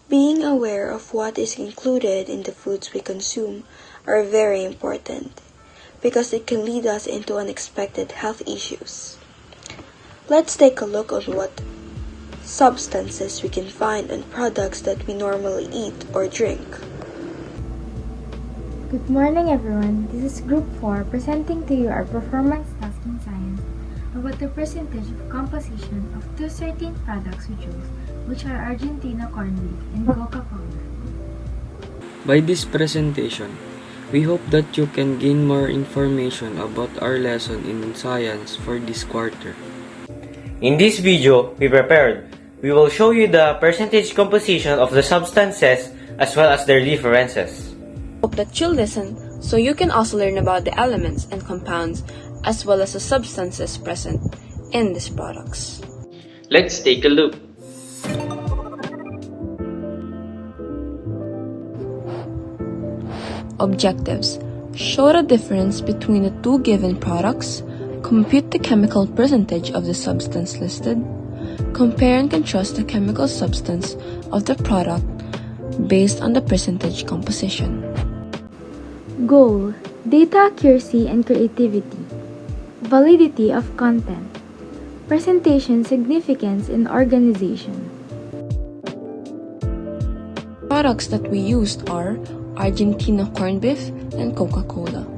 Being aware of what is included in the foods we consume are very important because it can lead us into unexpected health issues. Let's take a look on what substances we can find in products that we normally eat or drink. Good morning everyone, this is Group 4 presenting to you our performance task in science about the percentage of composition of two certain products we chose, which are Argentina corned beef and Coca-Cola. By this presentation, we hope that you can gain more information about our lesson in science for this quarter. In this video we prepared, we will show you the percentage composition of the substances as well as their differences. Hope that you'll listen so you can also learn about the elements and compounds as well as the substances present in these products. Let's take a look. Objectives: show the difference between the two given products, compute the chemical percentage of the substance listed, compare and contrast the chemical substance of the product based on the percentage composition. Goal: data accuracy and creativity. Validity of content. Presentation significance in organization. Products that we used are Argentina corned beef and Coca-Cola.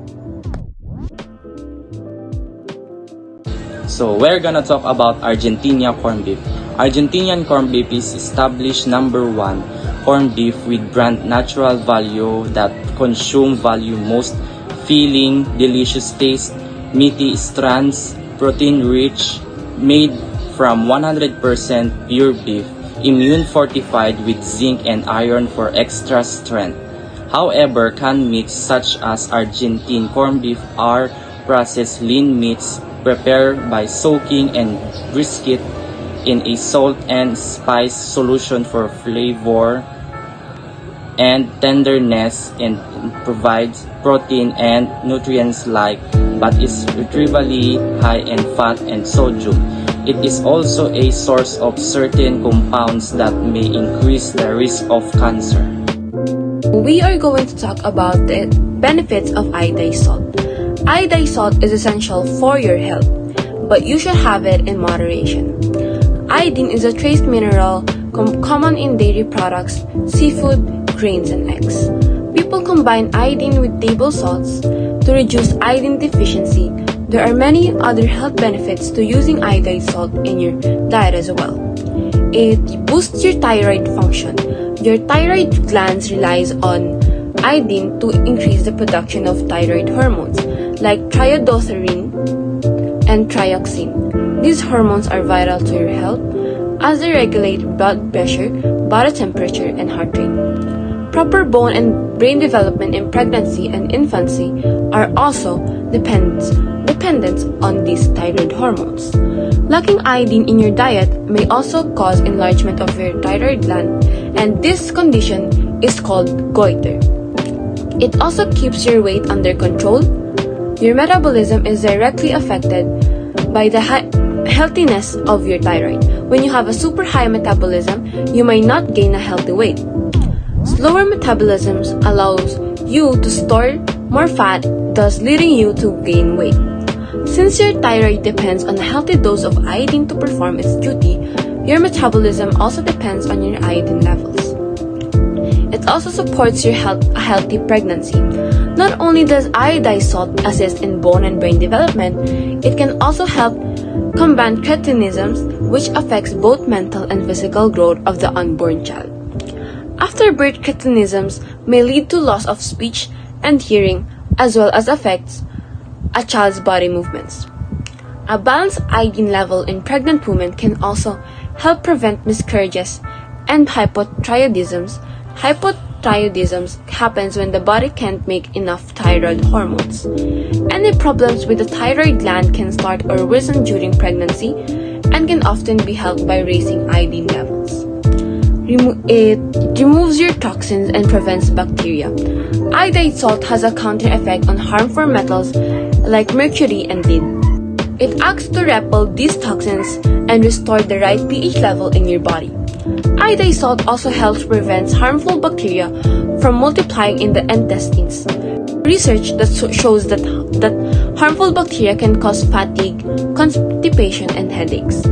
So we're gonna talk about Argentina corned beef. Argentinian corned beef is established number 1 corned beef with brand natural value that consume value most filling, delicious taste, meaty strands, protein rich, made from 100% pure beef, immune fortified with zinc and iron for extra strength. However, canned meats such as Argentine corned beef are processed lean meats prepared by soaking and brisket in a salt and spice solution for flavor and tenderness and provides protein and nutrients like, but is trivially high in fat and sodium. It is also a source of certain compounds that may increase the risk of cancer. We are going to talk about the benefits of iodized salt. Iodized salt is essential for your health, but you should have it in moderation. Iodine is a trace mineral common in dairy products, seafood, grains, and eggs. People combine iodine with table salts to reduce iodine deficiency. There are many other health benefits to using iodized salt in your diet as well. It boosts your thyroid function. Your thyroid glands relies on iodine to increase the production of thyroid hormones like triiodothyronine and trioxin. These hormones are vital to your health as they regulate blood pressure, body temperature, and heart rate. Proper bone and brain development in pregnancy and infancy are also dependent on these thyroid hormones. Lacking iodine in your diet may also cause enlargement of your thyroid gland, and this condition is called goiter. It also keeps your weight under control. Your metabolism is directly affected by the healthiness of your thyroid. When you have a super high metabolism, you may not gain a healthy weight. Slower metabolism allows you to store more fat, thus leading you to gain weight. Since your thyroid depends on a healthy dose of iodine to perform its duty, your metabolism also depends on your iodine levels. It also supports a healthy pregnancy. Not only does iodized salt assist in bone and brain development, it can also help combat cretinism, which affects both mental and physical growth of the unborn child. After-birth cretinism may lead to loss of speech and hearing, as well as affects a child's body movements. A balanced iodine level in pregnant women can also help prevent miscarriages and hypothyroidism. Hypothyroidism happens when the body can't make enough thyroid hormones. Any problems with the thyroid gland can start or worsen during pregnancy and can often be helped by raising iodine levels. It removes your toxins and prevents bacteria. Iodide salt has a counter effect on harmful metals like mercury and lead. It acts to repel these toxins and restore the right pH level in your body. Iodide salt also helps prevent harmful bacteria from multiplying in the intestines. Research that shows that harmful bacteria can cause fatigue, constipation, and headaches.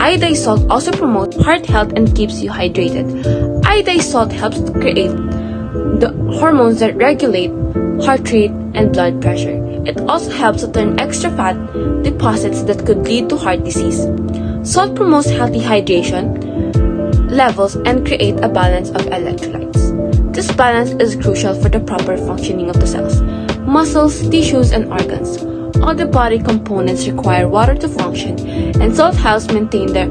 Iodide salt also promotes heart health and keeps you hydrated. Iodide salt helps to create the hormones that regulate heart rate and blood pressure. It also helps to turn extra fat deposits that could lead to heart disease. Salt promotes healthy hydration levels and create a balance of electrolytes. This balance is crucial for the proper functioning of the cells, muscles, tissues, and organs. All the body components require water to function, and salt helps maintain their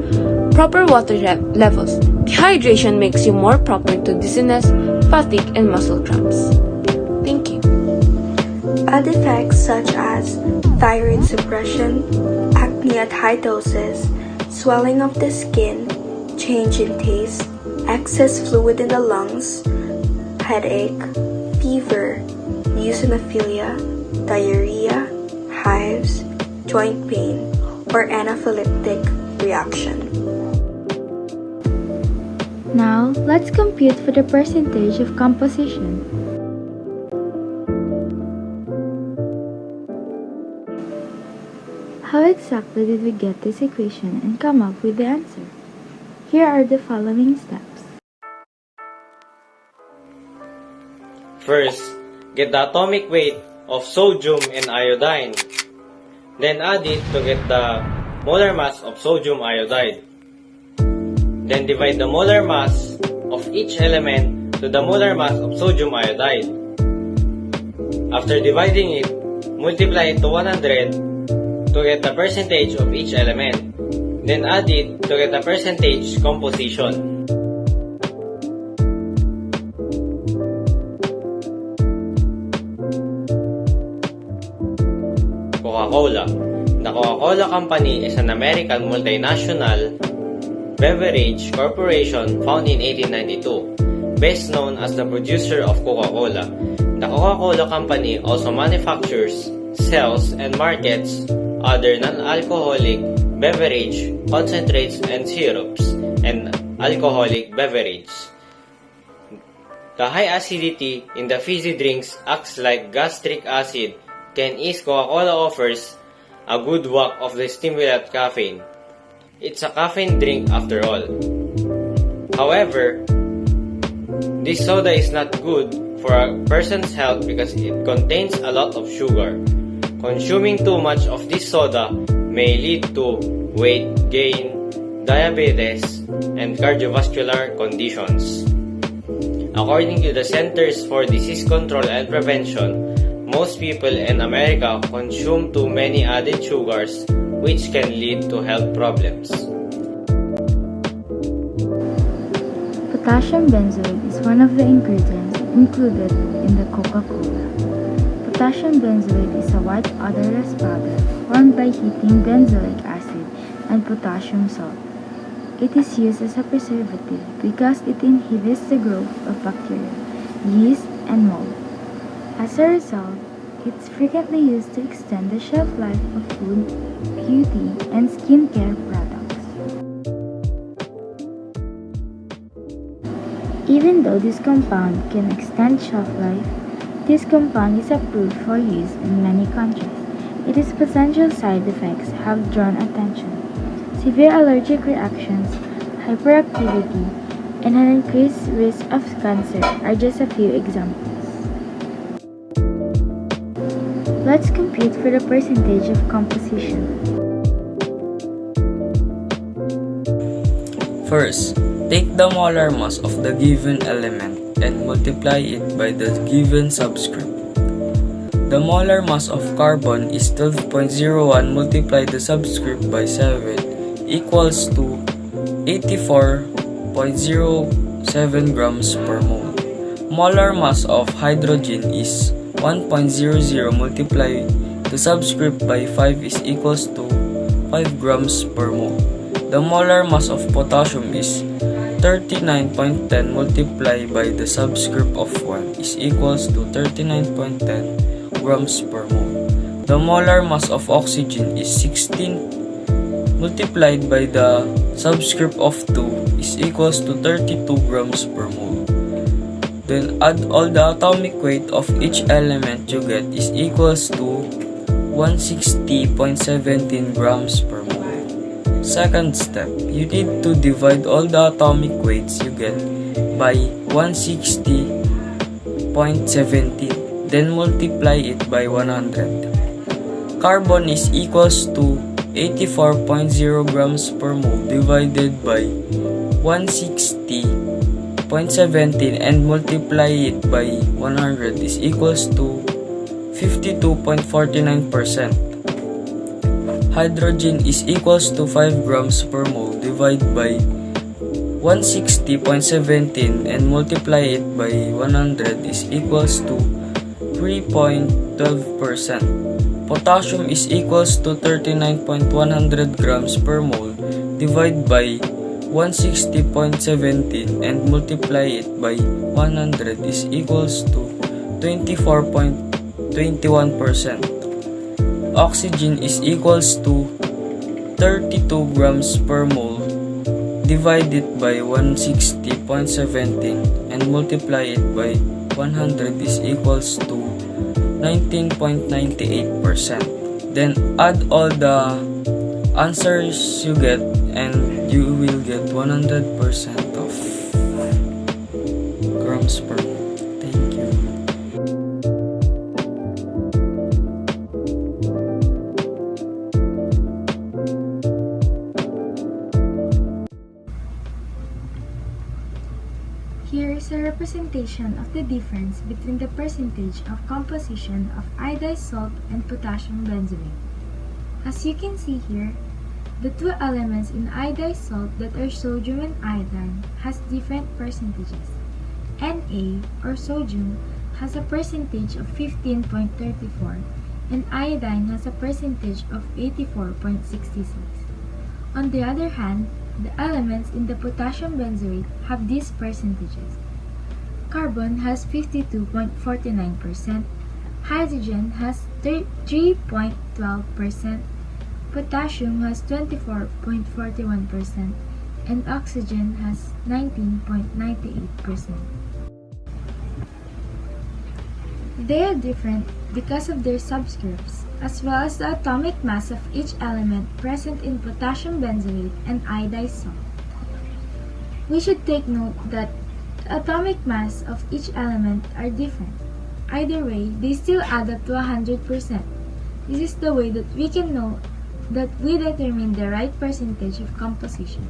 proper water levels. Dehydration makes you more prone to dizziness, fatigue, and muscle cramps. Thank you. Bad effects such as thyroid suppression, acne at high doses, swelling of the skin, change in taste, excess fluid in the lungs, headache, fever, eosinophilia, diarrhea, hives, joint pain, or anaphylactic reaction. Now, let's compute for the percentage of composition. How exactly did we get this equation and come up with the answer? Here are the following steps. First, get the atomic weight of sodium and iodine. Then add it to get the molar mass of sodium iodide. Then divide the molar mass of each element to the molar mass of sodium iodide. After dividing it, multiply it to 100 to get the percentage of each element. Then add it to get the percentage composition. Coca-Cola. The Coca-Cola Company is an American multinational beverage corporation founded in 1892, best known as the producer of Coca-Cola. The Coca-Cola Company also manufactures, sells, and markets other non-alcoholic beverage, concentrates and syrups, and alcoholic beverages. The high acidity in the fizzy drinks acts like gastric acid can ease. Coca-Cola offers a good whack of the stimulant caffeine. It's a caffeine drink after all. However, this soda is not good for a person's health because it contains a lot of sugar. Consuming too much of this soda may lead to weight gain, diabetes, and cardiovascular conditions. According to the Centers for Disease Control and Prevention, most people in America consume too many added sugars, which can lead to health problems. Potassium benzoate is one of the ingredients included in the Coca-Cola. Potassium benzoate is a white odorless powder formed by heating benzoic acid and potassium salt. It is used as a preservative because it inhibits the growth of bacteria, yeast, and mold. As a result, it's frequently used to extend the shelf life of food, beauty, and skincare products. Even though this compound can extend shelf life, this compound is approved for use in many countries. Its potential side effects have drawn attention. Severe allergic reactions, hyperactivity, and an increased risk of cancer are just a few examples. Let's compute for the percentage of composition. First, take the molar mass of the given element and multiply it by the given subscript. The molar mass of carbon is 12.01 multiplied the subscript by 7 equals to 84.07 grams per mole. Molar mass of hydrogen is 1.00 multiplied the subscript by 5 is equals to 5 grams per mole. The molar mass of potassium is 39.10 multiplied by the subscript of 1 is equals to 39.10 grams per mole. The molar mass of oxygen is 16 multiplied by the subscript of 2 is equals to 32 grams per mole. Then add all the atomic weight of each element you get is equals to 160.17 grams per mole. Second step, you need to divide all the atomic weights you get by 160.17, then multiply it by 100. Carbon is equals to 84.0 grams per mole divided by 160.17 and multiply it by 100 is equals to 52.49%. Hydrogen is equals to 5 grams per mole divided by 160.17 and multiply it by 100 is equals to 3.12%. Potassium is equals to 39.100 grams per mole divided by 160.17 and multiply it by 100 is equals to 24.21%. Oxygen is equals to 32 grams per mole divided by 160.17 and multiply it by 100 is equals to 19.98%. Then add all the answers you get and you will get 100% of grams per mole. Thank you. Here is a representation of the difference between the percentage of composition of iodized salt and potassium benzoate. As you can see here, the two elements in iodized salt that are sodium and iodine has different percentages. Na, or sodium, has a percentage of 15.34 and iodine has a percentage of 84.66. On the other hand, the elements in the potassium benzoate have these percentages. Carbon has 52.49%, hydrogen has 3.12%, potassium has 24.41%, and oxygen has 19.98%. They are different because of their subscripts, as well as the atomic mass of each element present in potassium benzoate and iodized salt. We should take note that the atomic mass of each element are different. Either way, they still add up to 100%. This is the way that we can know that we determine the right percentage of composition.